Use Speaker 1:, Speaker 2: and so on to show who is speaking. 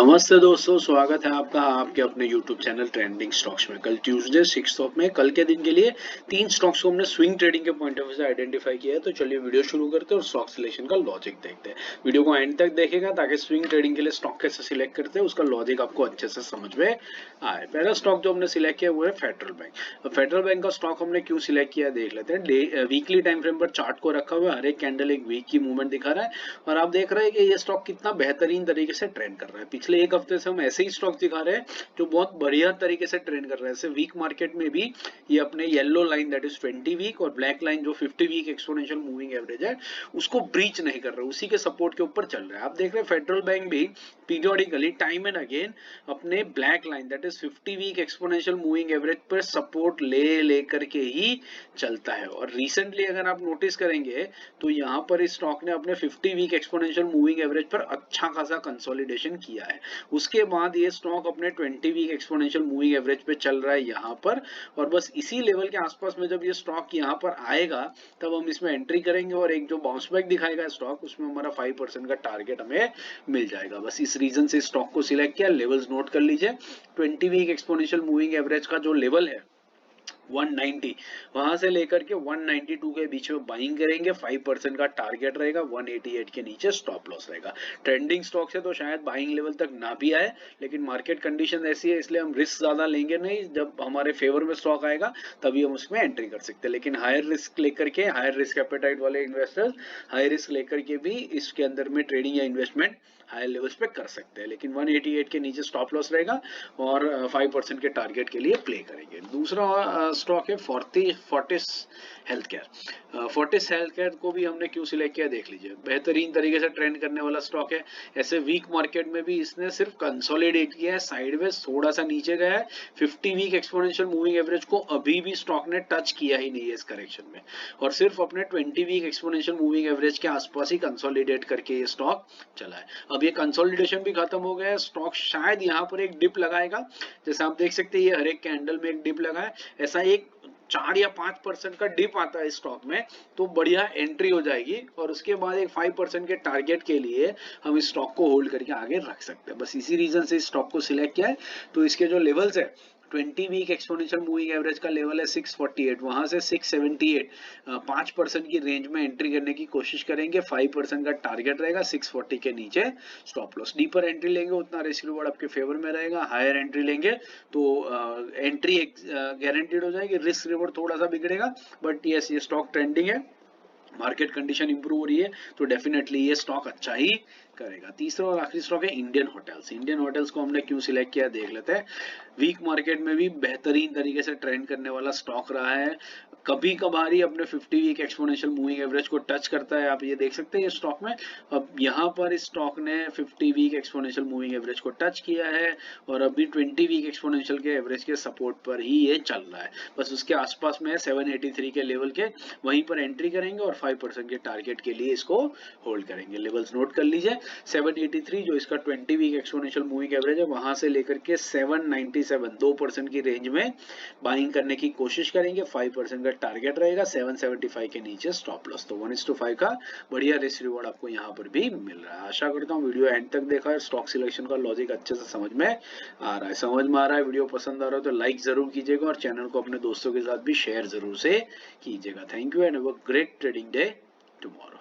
Speaker 1: नमस्ते दोस्तों, स्वागत है आपका आपके अपने YouTube चैनल ट्रेंडिंग स्टॉक्स में। कल ट्यूसडे 6 में कल के दिन के लिए 3 स्टॉक्स को हमने स्विंग ट्रेडिंग के पॉइंट ऑफ व्यू से आइडेंटिफाई किया है। तो चलिए वीडियो शुरू करते हैं और स्टॉक सिलेक्शन का लॉजिक देखते हैं। वीडियो को एंड तक देखेगा ताकि स्विंग ट्रेडिंग के लिए स्टॉक कैसे सिलेक्ट करते हैं उसका लॉजिक आपको अच्छे से समझ में आए। पहला स्टॉक जो हमने सिलेक्ट किया वो है फेडरल बैंक। फेडरल बैंक का स्टॉक हमने क्यों सिलेक्ट किया देख लेते हैं। वीकली टाइम फ्रेम पर चार्ट को रखा हुआ है, हर एक कैंडल एक वीक की मूवमेंट दिखा रहा है और आप देख रहे हैं कि ये स्टॉक कितना बेहतरीन तरीके से ट्रेंड कर रहा है। पिछले एक हफ्ते से हम ऐसे ही स्टॉक दिखा रहे हैं जो बहुत बढ़िया तरीके से ट्रेंड कर रहे हैं। ऐसे वीक मार्केट में भी ये अपने yellow line that is 20 week और ब्लैक लाइन जो 50 वीक एक्सपोनेंशियल मूविंग एवरेज है उसको ब्रीच नहीं कर रहे, उसी के सपोर्ट के ऊपर चल रहा है। आप देख रहे हैं फेडरल बैंक भी पीरियोडिकली टाइम एंड अगेन अपने black line that is 50 week exponential moving average पर सपोर्ट लेकर के ही चलता है। और रिसेंटली अगर आप नोटिस करेंगे तो यहाँ पर इस स्टॉक ने अपने 50 वीक एक्सपोनेंशियल मूविंग एवरेज पर अच्छा खासा कंसोलिडेशन किया है। उसके बाद ये स्टॉक अपने 20 वीक एक्सपोनेंशियल मूविंग एवरेज पे चल रहा है यहाँ पर, और बस इसी लेवल के आसपास में जब ये स्टॉक यहाँ पर आएगा तब हम इसमें एंट्री करेंगे और एक जो बाउंस बैक दिखाएगा स्टॉक उसमें हमारा 5% का टारगेट हमें मिल जाएगा। बस इस रीजन से स्टॉक को सिलेक्ट किया। लेवल्स नोट कर लीजिए। 20 वीक एक्सपोनेंशियल मूविंग एवरेज का जो लेवल है 190, वहां से लेकर के 192 के बीच में बाइंग करेंगे। 5% का टारगेट रहेगा। 188 के नीचे स्टॉप लॉस रहेगा। ट्रेंडिंग स्टॉक है तो शायद बाइंग लेवल तक ना भी आए, लेकिन मार्केट कंडीशन ऐसी है इसलिए हम रिस्क ज्यादा लेंगे नहीं। जब हमारे फेवर में स्टॉक आएगा तभी हम उसमें एंट्री कर सकते हैं। लेकिन हायर रिस्क लेकर के, हायर रिस्क एपेटाइट वाले इन्वेस्टर्स हाई रिस्क लेकर के भी इसके अंदर में ट्रेडिंग या इन्वेस्टमेंट हाई लेवल्स पे कर सकते हैं। लेकिन 188 के नीचे स्टॉप लॉस रहेगा और 5% के टारगेट के लिए प्ले करेंगे। दूसरा स्टॉक है Fortis health care. Fortis health care को भी हमने क्यों सिलेक्ट किया देख लीजिए। बेहतरीन तरीके से ट्रेंड करने वाला स्टॉक है। ऐसे वीक मार्केट में भी इसने सिर्फ कंसोलिडेट किया है, साइडवेज थोड़ा सा नीचे गया है। 50 वीक एक्सपोनेंशियल मूविंग एवरेज को अभी भी स्टॉक ने टच किया ही नहीं है इस करेक्शन में, और सिर्फ अपने 20 वीक एक्सपोनेंशियल मूविंग एवरेज के आसपास ही कंसोलिडेट करके ये स्टॉक चला है। अब ये कंसोलिडेशन भी खत्म हो गया है। स्टॉक शायद यहाँ पर एक डिप लगाएगा, जैसे आप देख सकते हैं ये हर एक कैंडल में एक डिप लगा है। ऐसा एक 4 या 5% का डिप आता है स्टॉक में तो बढ़िया एंट्री हो जाएगी और उसके बाद एक 5% के टारगेट के लिए हम इस स्टॉक को होल्ड करके आगे रख सकते हैं। बस इसी रीजन से इस स्टॉक को सिलेक्ट किया है। तो इसके जो लेवल्स है 20 वीक एक्सपोनेंशियल मूविंग एवरेज का लेवल है 648, वहां से 678, 5% की रेंज में एंट्री करने की कोशिश करेंगे। 5% का टारगेट रहेगा। 640 के नीचे स्टॉप लॉस। डीपर एंट्री लेंगे उतना रिस्क रिवॉर्ड आपके फेवर में रहेगा। हायर एंट्री लेंगे तो एंट्री गारंटीड हो जाएगी, रिस्क रिवॉर्ड थोड़ा सा बिगड़ेगा। बट यस, ये स्टॉक ट्रेंडिंग है, मार्केट कंडीशन इंप्रूव हो रही है तो डेफिनेटली ये स्टॉक अच्छा ही करेगा। तीसरा और आखिरी स्टॉक है इंडियन होटल्स। इंडियन होटल्स को हमने क्यों सिलेक्ट किया देख लेते हैं। वीक मार्केट में भी बेहतरीन तरीके से ट्रेंड करने वाला स्टॉक रहा है। कभी कभार ही अपने 50 वीक एक्सपोनेंशियल मूविंग एवरेज को टच करता है, आप ये देख सकते हैं ये स्टॉक में। अब यहाँ पर इस स्टॉक ने 50 वीक एक्सपोनेंशियल मूविंग एवरेज को टच किया है और अभी 20 वीक एक्सपोनेंशियल के एवरेज के सपोर्ट पर ही ये चल रहा है। बस उसके आसपास में 783 के लेवल के, वहीं पर एंट्री करेंगे और 5% के टारगेट के लिए इसको होल्ड करेंगे। लेवल्स नोट कर लीजिए। 783 जो इसका 20 वीक एक्सपोनेंशियल मूविंग एवरेज है, वहां से लेकर के 797, 2% की रेंज में बाइंग करने की कोशिश करेंगे। 5% का टारगेट रहेगा। 775 के नीचे स्टॉप लॉस। तो 1:5 का बढ़िया रिस्क रिवॉर्ड आपको यहाँ पर भी मिल रहा है। आशा करता हूँ वीडियो एंड तक देखा है, स्टॉक सिलेक्शन का लॉजिक अच्छे से समझ में आ रहा है। समझ में आ रहा है, वीडियो पसंद आ रहा है तो लाइक जरूर कीजिएगा और चैनल को अपने दोस्तों के साथ भी शेयर जरूर से कीजिएगा। Thank you and have a great trading day tomorrow.